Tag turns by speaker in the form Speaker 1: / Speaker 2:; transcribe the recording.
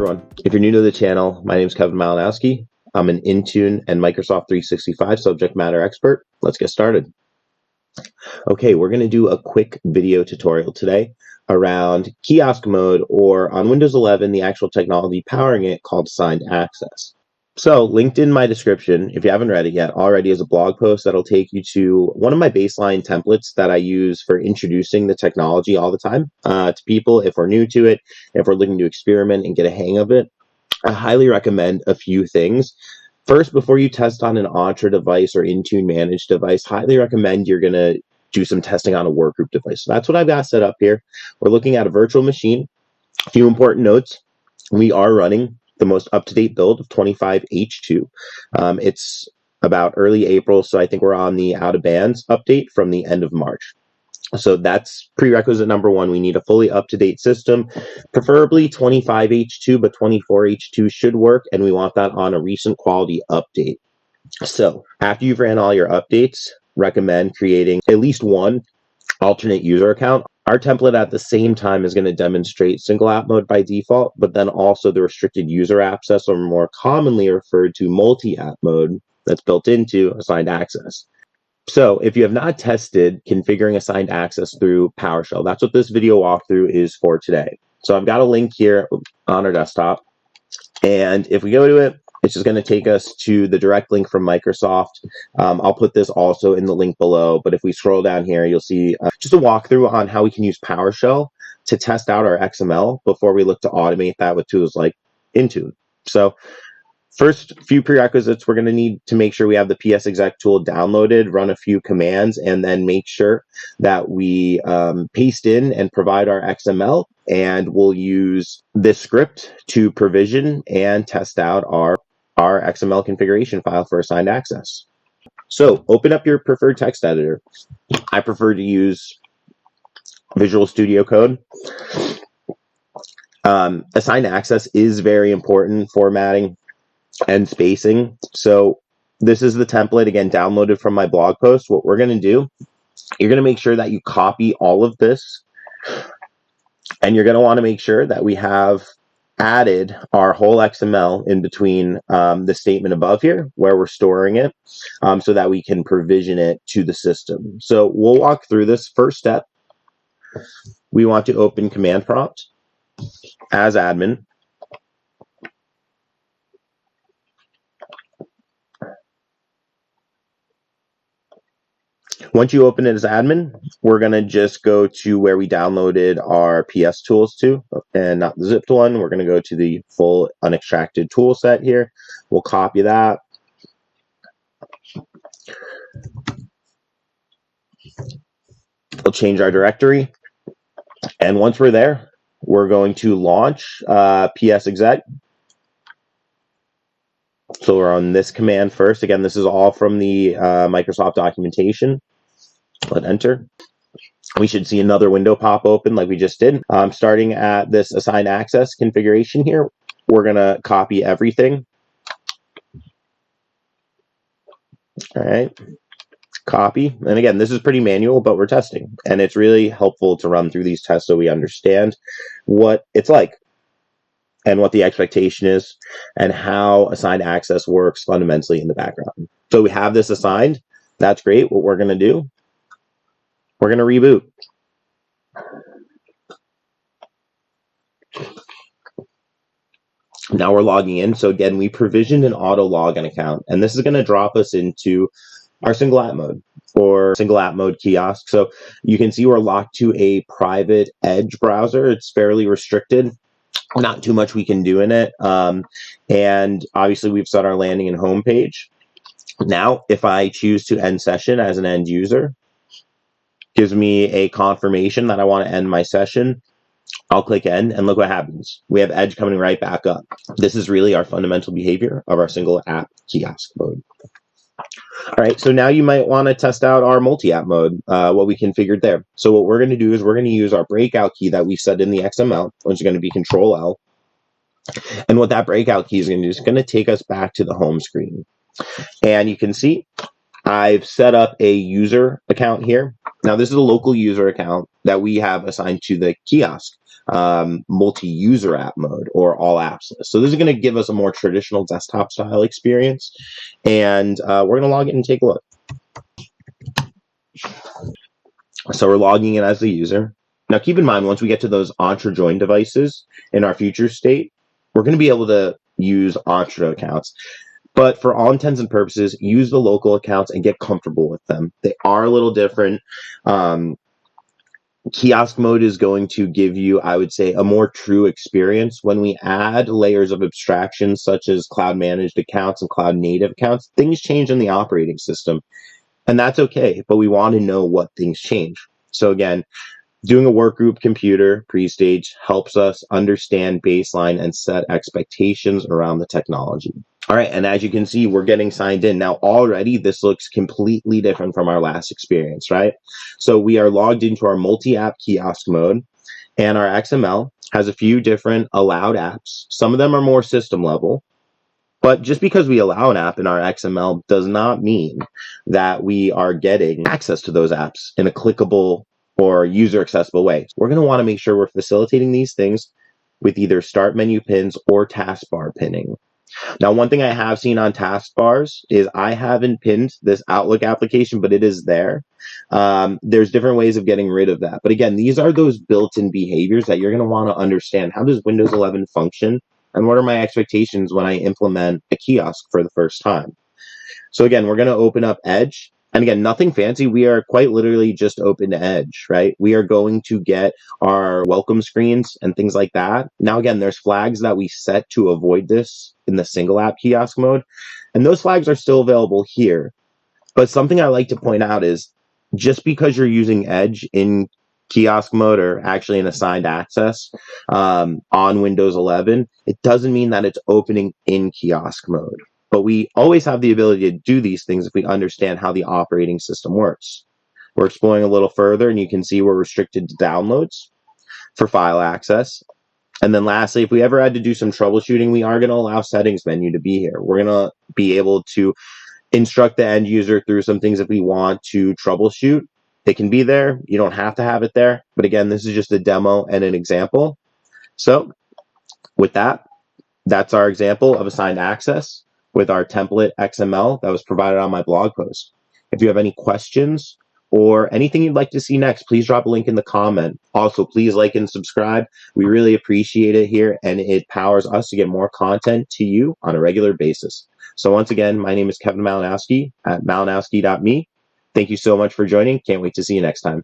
Speaker 1: everyone. If you're new to the channel, my name is Kevin Malinowski. I'm an Intune and Microsoft 365 subject matter expert. Let's get started. Okay, we're going to do a quick video tutorial today around kiosk mode, or on Windows 11, the actual technology powering it called Assigned Access. So linked in my description, if you haven't read it yet already, is a blog post that'll take you to one of my baseline templates that I use for introducing the technology all the time to people if we're new to it, if we're looking to experiment and get a hang of it. I highly recommend a few things. First, before you test on an Entra device or Intune managed device, highly recommend you're going to do some testing on a Workgroup device. So that's what I've got set up here. We're looking at a virtual machine. A few important notes. We are running the most up-to-date build of 25H2. It's about early April, so I think we're on the out-of-bands update from the end of March. So that's prerequisite number one. We need a fully up-to-date system, preferably 25H2, but 24H2 should work, and we want that on a recent quality update. So after you've ran all your updates, recommend creating at least one alternate user account. Our template at the same time is going to demonstrate single app mode by default, but then also the restricted user access, or more commonly referred to multi-app mode, that's built into Assigned Access. So if you have not tested configuring Assigned Access through PowerShell, that's what this video walkthrough is for today. So I've got a link here on our desktop, and if we go to it, it's just going to take us to the direct link from Microsoft. I'll put this also in the link below, but if we scroll down here, you'll see just a walkthrough on how we can use PowerShell to test out our XML before we look to automate that with tools like Intune. So first few prerequisites, we're going to need to make sure we have the PS exec tool downloaded, run a few commands, and then make sure that we paste in and provide our XML. And we'll use this script to provision and test out our XML configuration file for Assigned Access. So open up your preferred text editor. I prefer to use Visual Studio Code. Assigned Access is very important, formatting and spacing. So this is the template, again, downloaded from my blog post. What we're going to do, you're going to make sure that you copy all of this, and you're going to want to make sure that we have added our whole XML in between the statement above here where we're storing it, so that we can provision it to the system. So we'll walk through this. First step, we want to open command prompt as admin. Once you open it as admin, we're going to just go to where we downloaded our PS tools to, and not the zipped one. We're going to go to the full unextracted tool set here. We'll copy that. We'll change our directory. And once we're there, we're going to launch PS exec. So we're on this command first. Again, this is all from the Microsoft documentation. Let enter. We should see another window pop open like we just did. Starting at this Assigned Access configuration here, we're going to copy everything. All right. Copy. And again, this is pretty manual, but we're testing. And it's really helpful to run through these tests so we understand what it's like and what the expectation is and how Assigned Access works fundamentally in the background. So we have this assigned. That's great. What we're going to do, we're going to reboot. Now we're logging in. So again, we provisioned an auto login account, and this is going to drop us into our single app mode, or single app mode kiosk. So you can see we're locked to a private Edge browser. It's fairly restricted. Not too much we can do in it. And obviously we've set our landing and home page. Now, if I choose to end session as an end user, gives me a confirmation that I want to end my session. I'll click end, and look what happens. We have Edge coming right back up. This is really our fundamental behavior of our single app kiosk mode. All right, so now you might want to test out our multi-app mode, what we configured there. So what we're going to do is we're going to use our breakout key that we set in the XML, which is going to be Control-L. And what that breakout key is going to do is going to take us back to the home screen. And you can see I've set up a user account here. Now, this is a local user account that we have assigned to the kiosk multi-user app mode or all apps list. So this is going to give us a more traditional desktop style experience. And we're going to log in and take a look. So we're logging in as the user. Now keep in mind, once we get to those Entra join devices in our future state, we're going to be able to use Entra accounts. But for all intents and purposes, use the local accounts and get comfortable with them. They are a little different. Kiosk mode is going to give you, I would say, a more true experience. When we add layers of abstraction, such as cloud managed accounts and cloud native accounts, things change in the operating system. And that's okay, but we want to know what things change. So again, doing a workgroup computer pre-stage helps us understand baseline and set expectations around the technology. All right, and as you can see, we're getting signed in. Now, already, this looks completely different from our last experience, right? So we are logged into our multi-app kiosk mode, and our XML has a few different allowed apps. Some of them are more system level, but just because we allow an app in our XML does not mean that we are getting access to those apps in a clickable or user accessible way. We're going to want to make sure we're facilitating these things with either start menu pins or taskbar pinning. Now, one thing I have seen on taskbars is I haven't pinned this Outlook application, but it is there. There's different ways of getting rid of that. But again, these are those built-in behaviors that you're going to want to understand. How does Windows 11 function? And what are my expectations when I implement a kiosk for the first time? So again, we're going to open up Edge. And again, nothing fancy. We are quite literally just open to Edge, right? We are going to get our welcome screens and things like that. Now, again, there's flags that we set to avoid this in the single app kiosk mode. And those flags are still available here. But something I like to point out is just because you're using Edge in kiosk mode or actually in assigned access on Windows 11, it doesn't mean that it's opening in kiosk mode. But we always have the ability to do these things if we understand how the operating system works. We're exploring a little further, and you can see we're restricted to downloads for file access. And then lastly, if we ever had to do some troubleshooting, we are going to allow settings menu to be here. We're going to be able to instruct the end user through some things if we want to troubleshoot. It can be there. You don't have to have it there. But again, this is just a demo and an example. So with that, that's our example of assigned access with our template XML that was provided on my blog post. If you have any questions or anything you'd like to see next, please drop a link in the comment. Also, please like and subscribe. We really appreciate it here, and it powers us to get more content to you on a regular basis. So once again, my name is Kevin Malinowski at malinowski.me. Thank you so much for joining. Can't wait to see you next time.